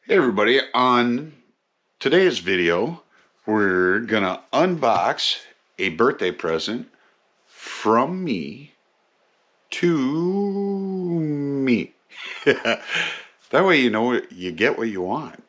Hey everybody, on today's video we're gonna unbox a birthday present from me to me. That way you know you get what you want.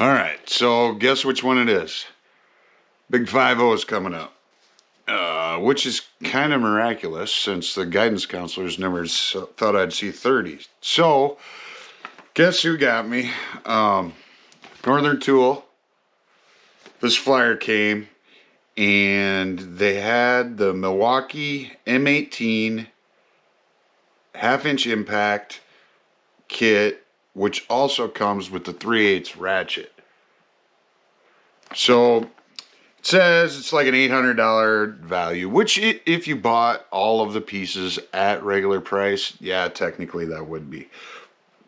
Alright, so guess which one it is. Big 5-0 is coming up. Which is kind of miraculous since the guidance counselors never thought I'd see 30. So, guess who got me? Northern Tool. This flyer came and they had the Milwaukee M18 half-inch impact kit, which also comes with the 3/8 ratchet. So it says it's like an $800 value, which if you bought all of the pieces at regular price, yeah, technically that would be.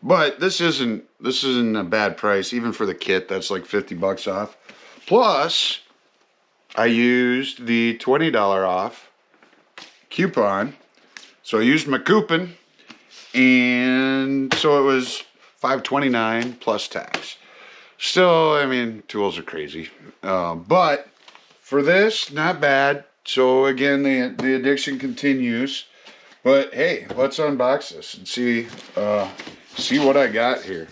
But this isn't a bad price, even for the kit. That's like $50 off. Plus, I used the $20 off coupon. So I used my coupon, and so it was $5.29 plus tax. Still, I mean, tools are crazy. But for this, not bad. So again, the addiction continues. But hey, let's unbox this and see what I got here.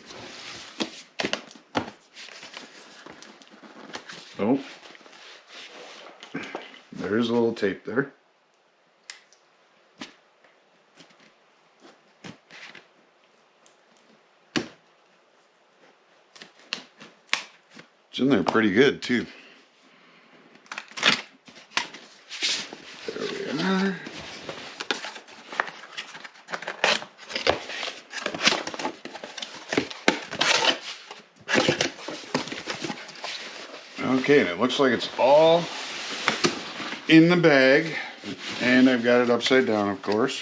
Oh, there's a little tape there. It's in there pretty good too. There we are. Okay, and it looks like it's all in the bag, and I've got it upside down, of course.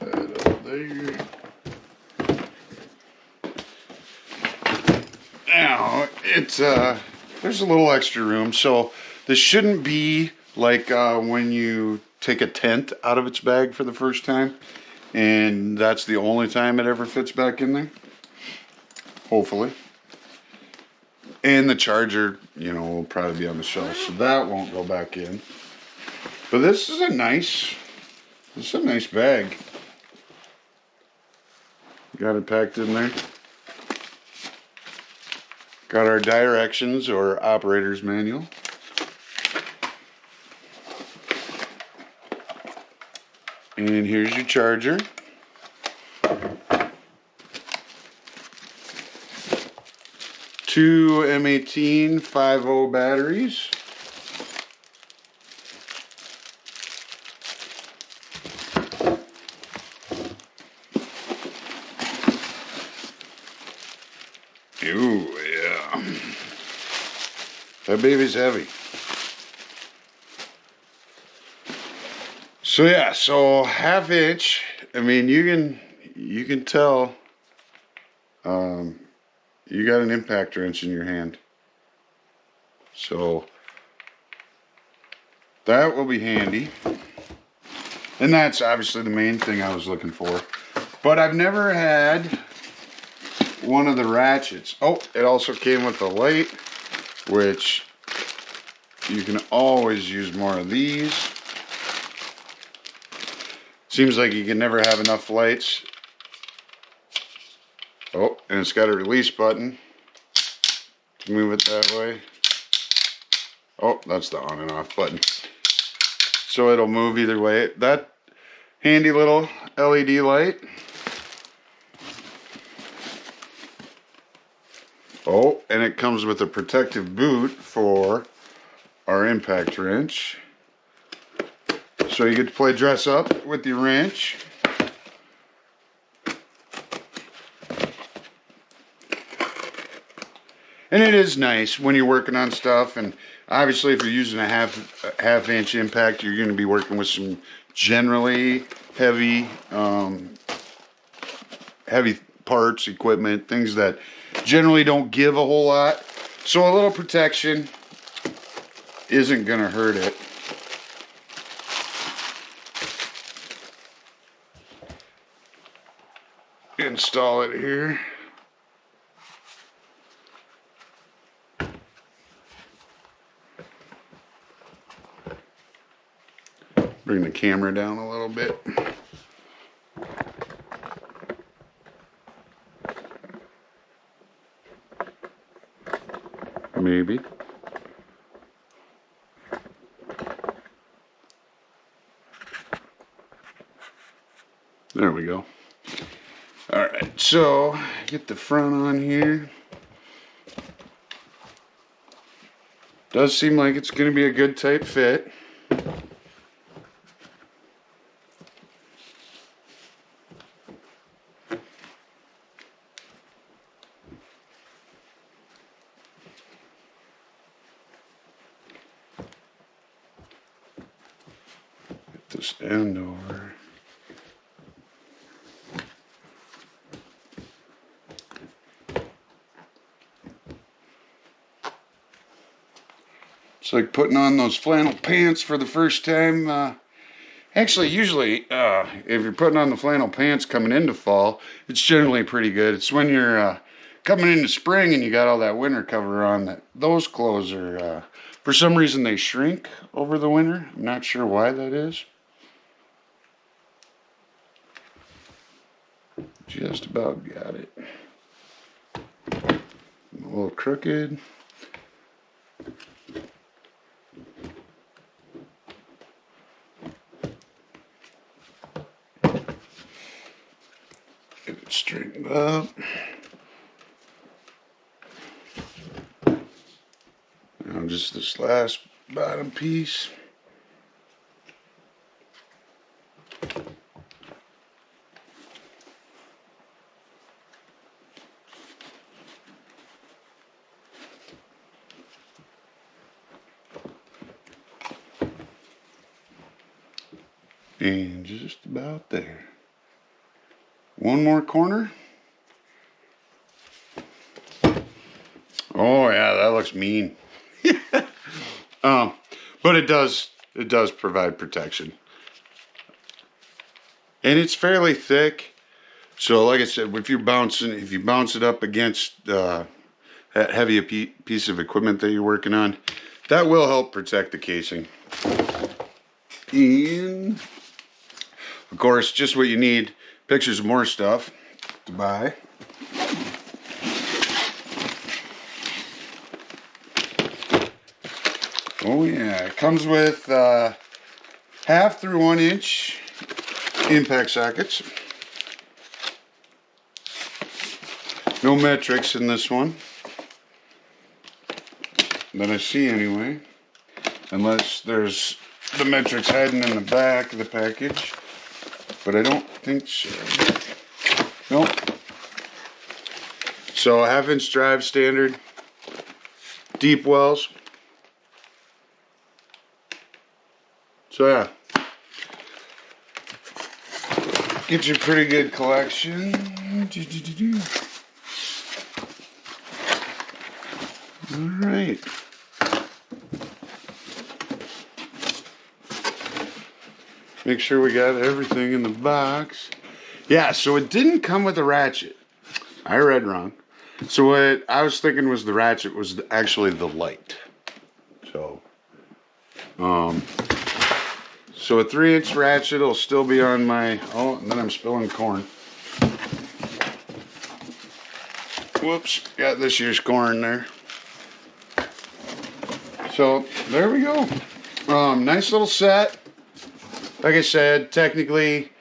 That up there. Now, it's there's a little extra room, so this shouldn't be like when you take a tent out of its bag for the first time, and that's the only time it ever fits back in there. Hopefully. And the charger, you know, will probably be on the shelf, so that won't go back in. But this is a nice bag. Got it packed in there. Got our directions or operator's manual. And here's your charger. Two M18 5-0 batteries. Ooh, yeah. That baby's heavy. So yeah, so half inch. I mean, you can tell you got an impact wrench in your hand. So that will be handy. And that's obviously the main thing I was looking for. But I've never had one of the ratchets. Oh, it also came with a light, which you can always use more of these. Seems like you can never have enough lights. Oh, and it's got a release button to move it that way. Oh, that's the on and off button. So it'll move either way. That handy little LED light. Oh, and it comes with a protective boot for our impact wrench. So you get to play dress up with your wrench. And it is nice when you're working on stuff, and obviously if you're using a half inch impact, you're going to be working with some generally heavy, heavy parts, equipment, things that generally don't give a whole lot. So a little protection isn't going to hurt it. Install it here. Bring the camera down a little bit. Maybe. There we go. All right, so get the front on here. Does seem like it's going to be a good tight fit. Get this end over. It's like putting on those flannel pants for the first time. Actually, usually, if you're putting on the flannel pants coming into fall, it's generally pretty good. It's when you're coming into spring and you got all that winter cover on that those clothes are, for some reason, they shrink over the winter. I'm not sure why that is. Just about got it. A little crooked. Get it straightened up. Now just this last bottom piece. And just about there. One more corner. Oh yeah, that looks mean. But it does provide protection. And it's fairly thick. So like I said, if you bounce it up against that heavy piece of equipment that you're working on, that will help protect the casing. And of course, just what you need, pictures of more stuff to buy. Oh yeah, it comes with 1/2 through 1 inch impact sockets. No metrics in this one that I see anyway, unless there's the metrics hiding in the back of the package, but I don't think so. Nope. So 1/2 inch drive standard, deep wells. So yeah, get you a pretty good collection. All right. Make sure we got everything in the box. Yeah, so it didn't come with a ratchet. I read wrong. So what I was thinking was the ratchet was actually the light. So, so a 3-inch ratchet will still be on my, oh, and then I'm spilling corn. Whoops, got this year's corn there. So there we go. Nice little set. Like I said, technically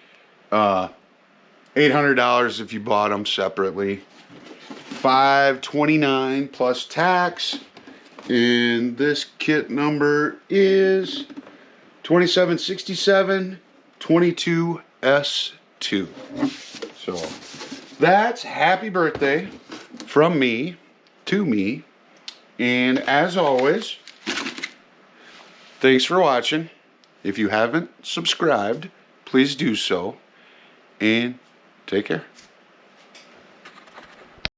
$800 if you bought them separately. $529 plus tax. And this kit number is 2767-22S2. So that's happy birthday from me to me. And as always, thanks for watching. If you haven't subscribed, please do so. And take care.